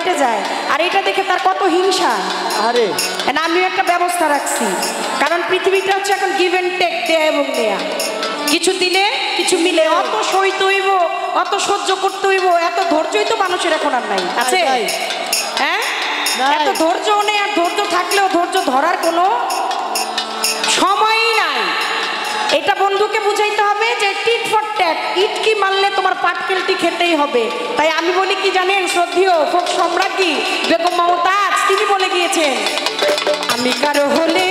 ফেটে যায়। আর এটা দেখে তার কত হিংসা। আরে আমিও একটা ব্যবস্থা রাখছি, কারণ পৃথিবীটা হচ্ছে এখন গিভ এন্ড টেক, দেয়া এবং নেয়া। কিছু দিলে কিছু মিলে, অত সইতে হইব, অত সহ্য করতে হইব, এত ধৈর্যই তো মানুষের এখন আর নাই। আছে? হ্যাঁ, এত ধৈর্যও নেই। আর ধৈর্য থাকলেও ধৈর্য ধরার কোনো সময়ই নাই। এটা বন্ধুকে বুঝাইতে হবে যে টিট ফর ট্যাট, ইটকি মারলে তোমার পাটকেলটি খেতেই হবে। তাই আমি বলি কি জানেন, শ্রদ্ধেয় ফোক সম্রাজ্ঞী বেগম মমতাজ তিনি বলে গিয়েছেন, আমি কারো হলে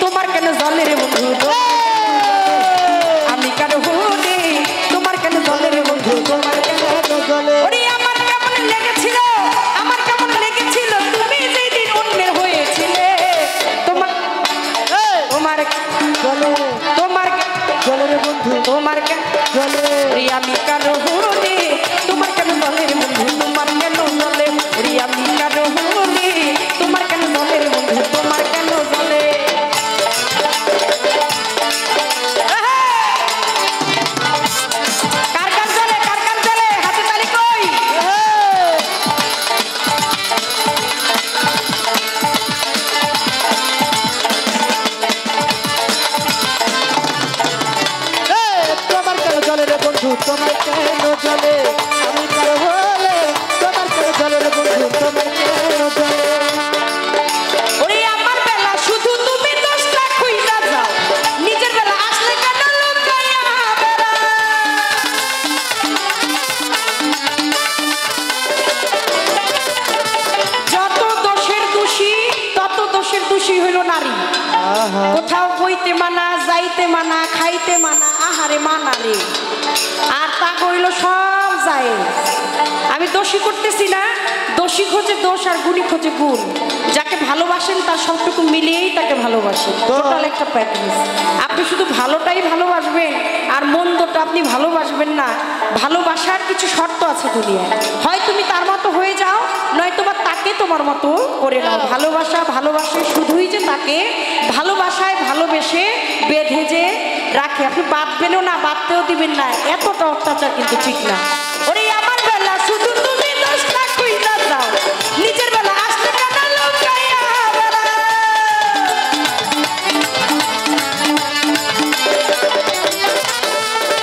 তোমার কেন জলের বন্ধু, আমি কারো হলে তোমার কেন জলের বন্ধু, তোমার কেন জলে। ওরে আমার কেমন লেগেছিল, আমার কেমন লেগেছিল তুমি যেই দিন অন্যের হয়েছিলে। তোমার জলে, তোমার জলের বন্ধু, তোমার কেন জলে। আমি কারো হলে তোমার কেন জলের বন্ধু, তোমার কেন জলে। আমি কারো হলে তোমার কেন জলের বন্ধু, তোমার কেন জলে। তোমার কেন জলে, আমি কারো হলে তোমার কেন জলের বন্ধু, তোমার কেন জলে। ওরে আমার বেলা শুধু তুমি দোষটা খুইলা যাও, নিজের বেলা আসলে কেন লুকাইয়া বেড়াও। যত দোষের দোষী তত দোষের দোষী হইল নারী। কোথাও বইতে মানা, যাইতে মানা, খাইতে মানা, আহারে মানা রে। আর তা কইল সব যায়। আমি দোষী করতেছি না, দোষী খোঁজে দোষ আর গুণী খোঁজে গুণ। যাকে ভালোবাসেন তার সবটুকু মিলিয়েই তাকে ভালোবাসেন, টোটাল একটা প্যাকেজ। আপনি শুধু ভালোটাই ভালোবাসবেন আর মন্দটা আপনি ভালোবাসবেন না। ভালোবাসার কিছু শর্ত আছে দুনিয়ায়, হয় তুমি তার মতো হয়ে যাও, নয়তো বা তাকে তোমার মতো করে নাও। ভালোবাসে শুধুই যে তাকে ভালোবাসায় ভালোবেসে বেঁধে যে রাখে, আপনি বাঁধবেনও না, বাঁধতেও দিবেন না, এতটা অত্যাচার কিন্তু ঠিক না। ওরে আমার বেলা শুধু তুমি দোষটা খুইলা যাও, নিজের বেলা আসলে কেন লুকাইয়া বেড়াও।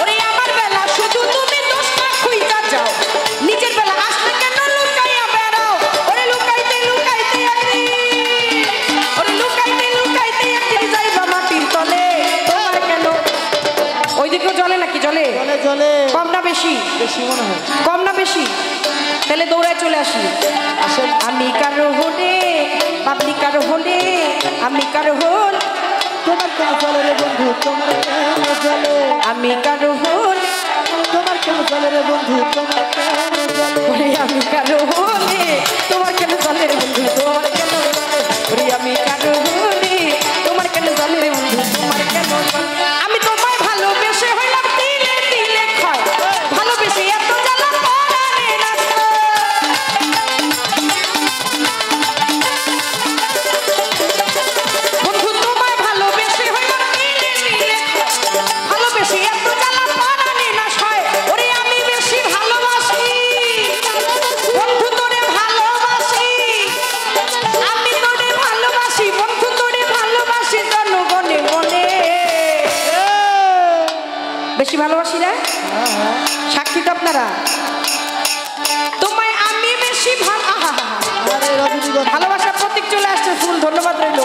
ওরে আমার বেলা শুধু তুমি দোষটা খুইলা যাও, নিজের বেলা আসলে কেন লুকাইয়া বেড়াও। ওরে লুকাইতে লুকাইতে একদিন যাইবা মাটির তলে, তোমার কেন। ওইদিকেও জলে নাকি? জলে জলে। কম না বেশি? বেশি মনে হয়। কম না বেশি? তাহলে দৌড়ায় চলে আসি। আমি কারো হলে, আপনি কারো হলে, আমি কারো হল, তোমার কেন জলের বন্ধু, তোমার কেন জলে। আমি কারো হল, তোমার কেন জলের বন্ধু, তোমার কেন জলে। আমি কারো হলে তোমার কেন জলের বন্ধু, তোমার কেন জলে। আমি কারো হলে তোমার কেন জলের বন্ধু, তোমার কেন জলে। আমি তোমায় ভালোবেসে হইলাম দিলে দিলে ক্ষয়, ভালোবেসে এত জ্বালা পরাণে না। বন্ধু তোমায় ভালোবেসে হইলাম দিলে দিলে ক্ষয়, ভালোবেসে এত জ্বালা পরাণে না সয়। ওরে আমি বেশি ভালোবাসি বন্ধু তোরে ভালোবাসি, আমি তোরে ভালোবাসি বন্ধু তোরে ভালোবাসি জনগণে মনে। বেশি ভালোবাসি না? সাক্ষী তো আপনারা। তোমায় আমি বেশি ভালোবাসার প্রতীক চলে আসছে ফুল, ধন্যবাদ রইল।